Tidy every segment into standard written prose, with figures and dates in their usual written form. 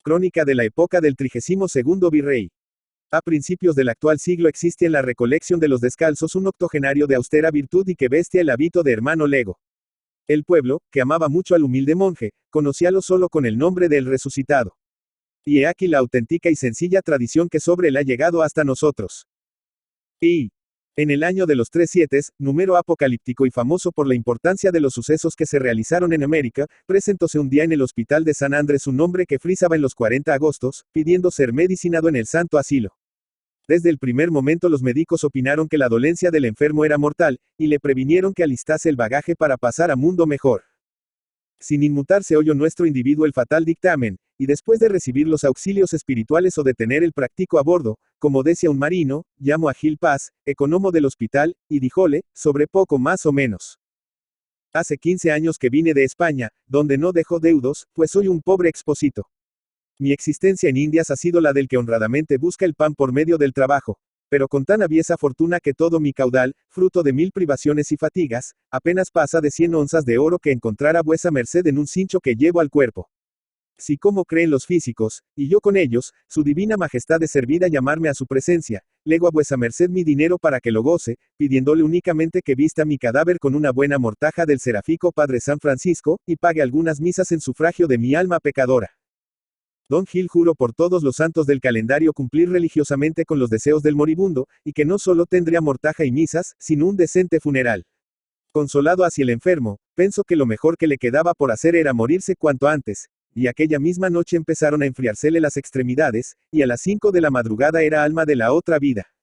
crónica de la época del 32º virrey. A principios del actual siglo existe en la recolección de los descalzos un octogenario de austera virtud y que vestía el hábito de hermano lego. El pueblo, que amaba mucho al humilde monje, conocíalo solo con el nombre del resucitado. Y he aquí la auténtica y sencilla tradición que sobre él ha llegado hasta nosotros. Y en el año de los 37, número apocalíptico y famoso por la importancia de los sucesos que se realizaron en América, presentóse un día en el hospital de San Andrés un hombre que frisaba en los 40 agostos, pidiendo ser medicinado en el santo asilo. Desde el primer momento los médicos opinaron que la dolencia del enfermo era mortal, y le previnieron que alistase el bagaje para pasar a mundo mejor. Sin inmutarse oyó nuestro individuo el fatal dictamen, y después de recibir los auxilios espirituales o de tener el práctico a bordo, como decía un marino, llamó a Gil Paz, economo del hospital, y díjole, sobre poco más o menos. Hace 15 años que vine de España, donde no dejo deudos, pues soy un pobre exposito. Mi existencia en Indias ha sido la del que honradamente busca el pan por medio del trabajo, pero con tan aviesa fortuna que todo mi caudal, fruto de 1000 privaciones y fatigas, apenas pasa de 100 onzas de oro que encontrara vuesa merced en un cincho que llevo al cuerpo. Si como creen los físicos, y yo con ellos, su divina majestad es servida llamarme a su presencia, lego a vuesa merced mi dinero para que lo goce, pidiéndole únicamente que vista mi cadáver con una buena mortaja del seráfico Padre San Francisco, y pague algunas misas en sufragio de mi alma pecadora. Don Gil juró por todos los santos del calendario cumplir religiosamente con los deseos del moribundo, y que no solo tendría mortaja y misas, sino un decente funeral. Consolado hacia el enfermo, pensó que lo mejor que le quedaba por hacer era morirse cuanto antes, y aquella misma noche empezaron a enfriársele las extremidades, y a las 5 de la madrugada era alma de la otra vida.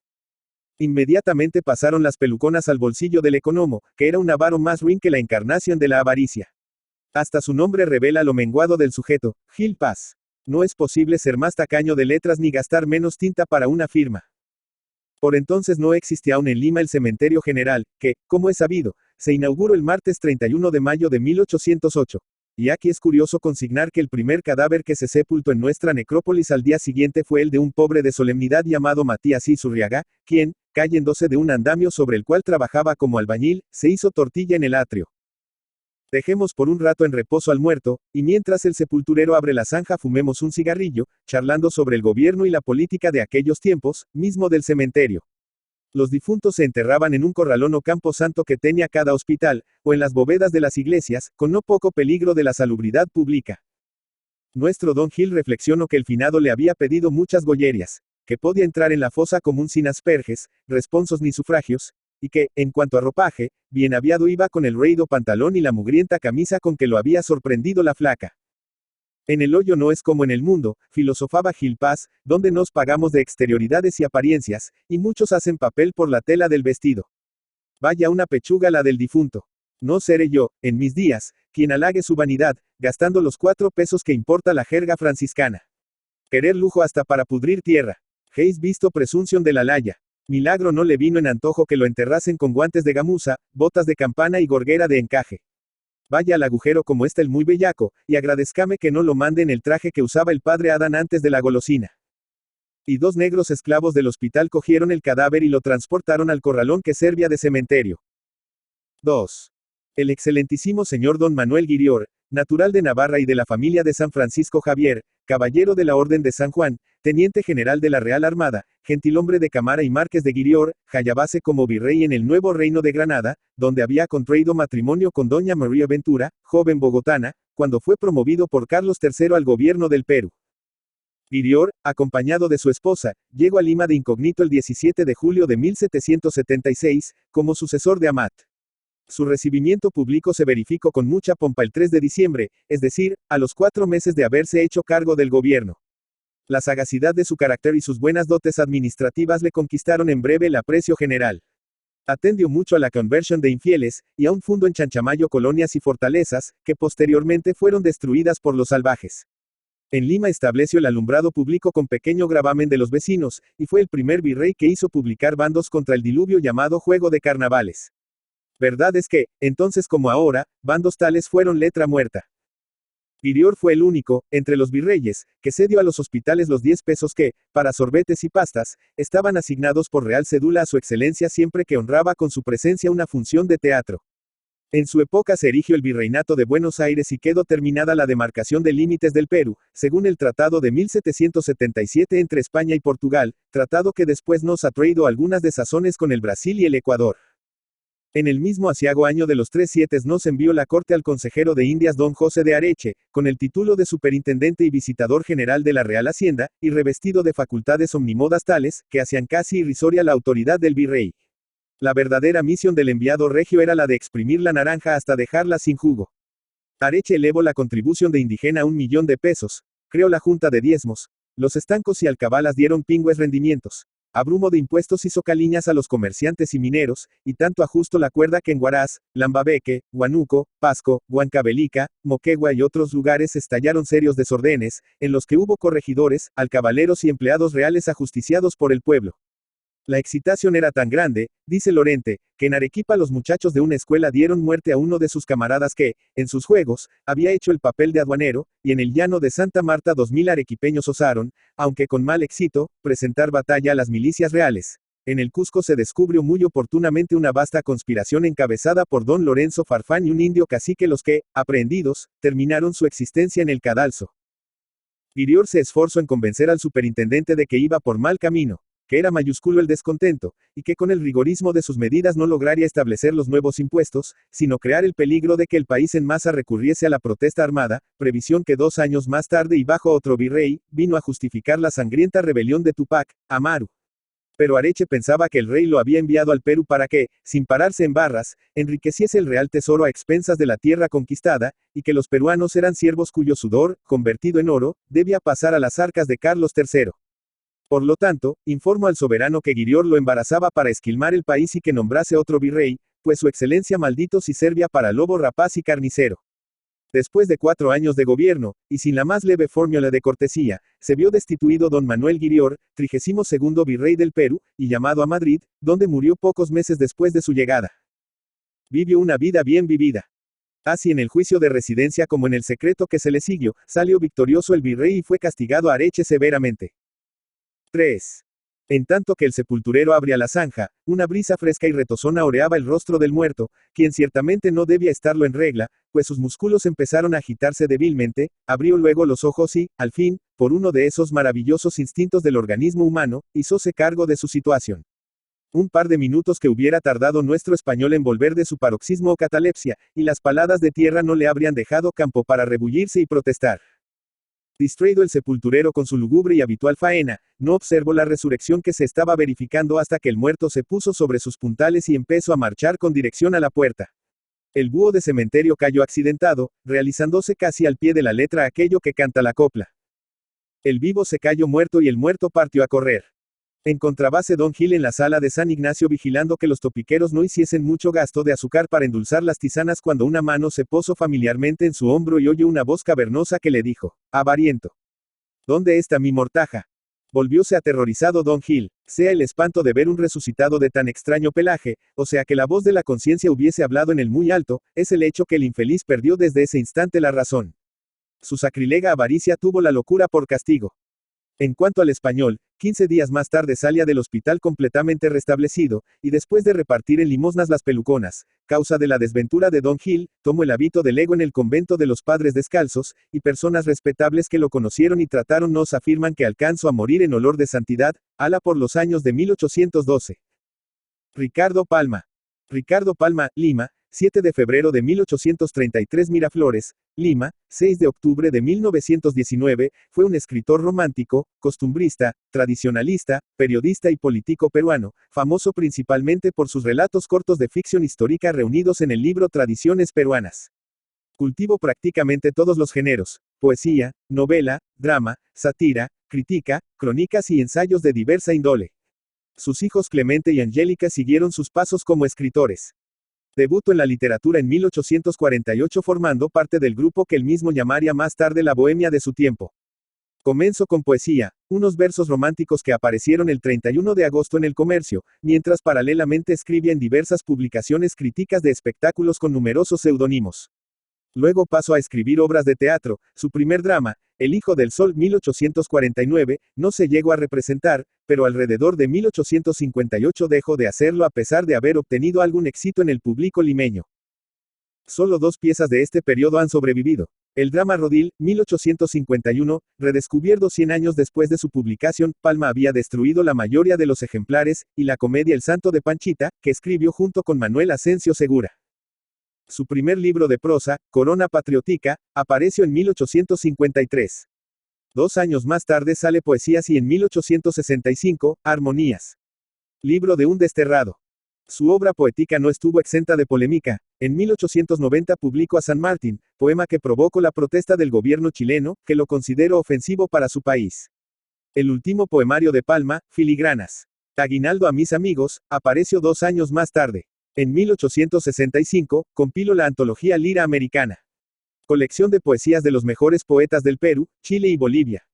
Inmediatamente pasaron las peluconas al bolsillo del economo, que era un avaro más ruin que la encarnación de la avaricia. Hasta su nombre revela lo menguado del sujeto, Gil Paz. No es posible ser más tacaño de letras ni gastar menos tinta para una firma. Por entonces no existía aún en Lima el cementerio general, que, como es sabido, se inauguró el martes 31 de mayo de 1808. Y aquí es curioso consignar que el primer cadáver que se sepultó en nuestra necrópolis al día siguiente fue el de un pobre de solemnidad llamado Matías Isurriaga, quien, cayéndose de un andamio sobre el cual trabajaba como albañil, se hizo tortilla en el atrio. Dejemos por un rato en reposo al muerto, y mientras el sepulturero abre la zanja fumemos un cigarrillo, charlando sobre el gobierno y la política de aquellos tiempos, mismo del cementerio. Los difuntos se enterraban en un corralón o campo santo que tenía cada hospital, o en las bóvedas de las iglesias, con no poco peligro de la salubridad pública. Nuestro don Gil reflexionó que el finado le había pedido muchas gollerias, que podía entrar en la fosa común sin asperges, responsos ni sufragios, y que, en cuanto a ropaje, bien aviado iba con el raído pantalón y la mugrienta camisa con que lo había sorprendido la flaca. En el hoyo no es como en el mundo, filosofaba Gil Paz, donde nos pagamos de exterioridades y apariencias, y muchos hacen papel por la tela del vestido. Vaya una pechuga la del difunto. No seré yo, en mis días, quien halague su vanidad, gastando los 4 pesos que importa la jerga franciscana. Querer lujo hasta para pudrir tierra. ¿Heis visto presunción de la laya? Milagro no le vino en antojo que lo enterrasen con guantes de gamuza, botas de campana y gorguera de encaje. Vaya al agujero como está el muy bellaco, y agradezcame que no lo mande en el traje que usaba el padre Adán antes de la golosina. Y 2 negros esclavos del hospital cogieron el cadáver y lo transportaron al corralón que servía de cementerio. 2. El excelentísimo señor don Manuel Guirior, natural de Navarra y de la familia de San Francisco Javier, caballero de la Orden de San Juan, teniente general de la Real Armada, gentilhombre de Cámara y Márquez de Guirior, hallábase como virrey en el nuevo reino de Granada, donde había contraído matrimonio con doña María Ventura, joven bogotana, cuando fue promovido por Carlos III al gobierno del Perú. Guirior, acompañado de su esposa, llegó a Lima de incógnito el 17 de julio de 1776, como sucesor de Amat. Su recibimiento público se verificó con mucha pompa el 3 de diciembre, es decir, a los 4 meses de haberse hecho cargo del gobierno. La sagacidad de su carácter y sus buenas dotes administrativas le conquistaron en breve el aprecio general. Atendió mucho a la conversión de infieles, y aún fundó en Chanchamayo colonias y fortalezas, que posteriormente fueron destruidas por los salvajes. En Lima estableció el alumbrado público con pequeño gravamen de los vecinos, y fue el primer virrey que hizo publicar bandos contra el diluvio llamado Juego de Carnavales. Verdad es que, entonces como ahora, bandos tales fueron letra muerta. Guirior fue el único, entre los virreyes, que cedió a los hospitales los 10 pesos que, para sorbetes y pastas, estaban asignados por real cédula a su excelencia siempre que honraba con su presencia una función de teatro. En su época se erigió el Virreinato de Buenos Aires y quedó terminada la demarcación de límites del Perú, según el Tratado de 1777 entre España y Portugal, tratado que después nos ha traído algunas desazones con el Brasil y el Ecuador. En el mismo aciago año de los 37 nos envió la corte al consejero de Indias don José de Areche, con el título de superintendente y visitador general de la Real Hacienda, y revestido de facultades omnimodas tales, que hacían casi irrisoria la autoridad del virrey. La verdadera misión del enviado regio era la de exprimir la naranja hasta dejarla sin jugo. Areche elevó la contribución de indígena a 1.000.000 de pesos, creó la junta de diezmos. Los estancos y alcabalas dieron pingües rendimientos. Abrumo de impuestos hizo caliñas a los comerciantes y mineros, y tanto ajustó la cuerda que en Huaraz, Lambabeque, Huánuco, Pasco, Huancavelica, Moquegua y otros lugares estallaron serios desordenes, en los que hubo corregidores, alcabaleros y empleados reales ajusticiados por el pueblo. La excitación era tan grande, dice Lorente, que en Arequipa los muchachos de una escuela dieron muerte a uno de sus camaradas que, en sus juegos, había hecho el papel de aduanero, y en el llano de Santa Marta 2.000 arequipeños osaron, aunque con mal éxito, presentar batalla a las milicias reales. En el Cusco se descubrió muy oportunamente una vasta conspiración encabezada por don Lorenzo Farfán y un indio cacique los que, aprehendidos, terminaron su existencia en el cadalso. Virior se esforzó en convencer al superintendente de que iba por mal camino, que era mayúsculo el descontento, y que con el rigorismo de sus medidas no lograría establecer los nuevos impuestos, sino crear el peligro de que el país en masa recurriese a la protesta armada, previsión que 2 años más tarde y bajo otro virrey, vino a justificar la sangrienta rebelión de Tupac Amaru. Pero Areche pensaba que el rey lo había enviado al Perú para que, sin pararse en barras, enriqueciese el real tesoro a expensas de la tierra conquistada, y que los peruanos eran siervos cuyo sudor, convertido en oro, debía pasar a las arcas de Carlos III. Por lo tanto, informó al soberano que Guirior lo embarazaba para esquilmar el país y que nombrase otro virrey, pues su excelencia maldito si servía para lobo rapaz y carnicero. Después de 4 años de gobierno, y sin la más leve fórmula de cortesía, se vio destituido don Manuel Guirior, 32º virrey del Perú, y llamado a Madrid, donde murió pocos meses después de su llegada. Vivió una vida bien vivida. Así en el juicio de residencia como en el secreto que se le siguió, salió victorioso el virrey y fue castigado a Areche severamente. 3. En tanto que el sepulturero abría la zanja, una brisa fresca y retozona oreaba el rostro del muerto, quien ciertamente no debía estarlo en regla, pues sus músculos empezaron a agitarse débilmente, abrió luego los ojos y, al fin, por uno de esos maravillosos instintos del organismo humano, hízose cargo de su situación. Un par de minutos que hubiera tardado nuestro español en volver de su paroxismo o catalepsia, y las paladas de tierra no le habrían dejado campo para rebullirse y protestar. Distraído el sepulturero con su lúgubre y habitual faena, no observó la resurrección que se estaba verificando hasta que el muerto se puso sobre sus puntales y empezó a marchar con dirección a la puerta. El búho de cementerio cayó accidentado, realizándose casi al pie de la letra aquello que canta la copla. El vivo se cayó muerto y el muerto partió a correr. Encontrábase don Gil en la sala de San Ignacio vigilando que los topiqueros no hiciesen mucho gasto de azúcar para endulzar las tisanas cuando una mano se posó familiarmente en su hombro y oyó una voz cavernosa que le dijo: «Avariento. ¿Dónde está mi mortaja?». Volvióse aterrorizado don Gil, sea el espanto de ver un resucitado de tan extraño pelaje, o sea que la voz de la conciencia hubiese hablado en el muy alto, es el hecho que el infeliz perdió desde ese instante la razón. Su sacrilega avaricia tuvo la locura por castigo. En cuanto al español, 15 días más tarde salía del hospital completamente restablecido, y después de repartir en limosnas las peluconas, causa de la desventura de don Gil, tomó el hábito de lego en el convento de los Padres Descalzos, y personas respetables que lo conocieron y trataron nos afirman que alcanzó a morir en olor de santidad, ala por los años de 1812. Ricardo Palma, Lima, 7 de febrero de 1833 Miraflores, Lima, 6 de octubre de 1919, fue un escritor romántico, costumbrista, tradicionalista, periodista y político peruano, famoso principalmente por sus relatos cortos de ficción histórica reunidos en el libro Tradiciones Peruanas. Cultivó prácticamente todos los géneros: poesía, novela, drama, sátira, crítica, crónicas y ensayos de diversa índole. Sus hijos Clemente y Angélica siguieron sus pasos como escritores. Debutó en la literatura en 1848 formando parte del grupo que él mismo llamaría más tarde la Bohemia de su tiempo. Comenzó con poesía, unos versos románticos que aparecieron el 31 de agosto en El Comercio, mientras paralelamente escribía en diversas publicaciones críticas de espectáculos con numerosos seudónimos. Luego pasó a escribir obras de teatro. Su primer drama, El Hijo del Sol 1849, no se llegó a representar, pero alrededor de 1858 dejó de hacerlo a pesar de haber obtenido algún éxito en el público limeño. Solo 2 piezas de este periodo han sobrevivido. El drama Rodil, 1851, redescubierto 100 años después de su publicación, Palma había destruido la mayoría de los ejemplares, y la comedia El Santo de Panchita, que escribió junto con Manuel Asensio Segura. Su primer libro de prosa, Corona Patriótica, apareció en 1853. 2 años más tarde sale Poesías y en 1865, Armonías. Libro de un desterrado. Su obra poética no estuvo exenta de polémica. En 1890 publicó A San Martín, poema que provocó la protesta del gobierno chileno, que lo consideró ofensivo para su país. El último poemario de Palma, Filigranas. Aguinaldo a mis amigos, apareció 2 años más tarde. En 1865, compiló la antología Lira Americana. Colección de poesías de los mejores poetas del Perú, Chile y Bolivia.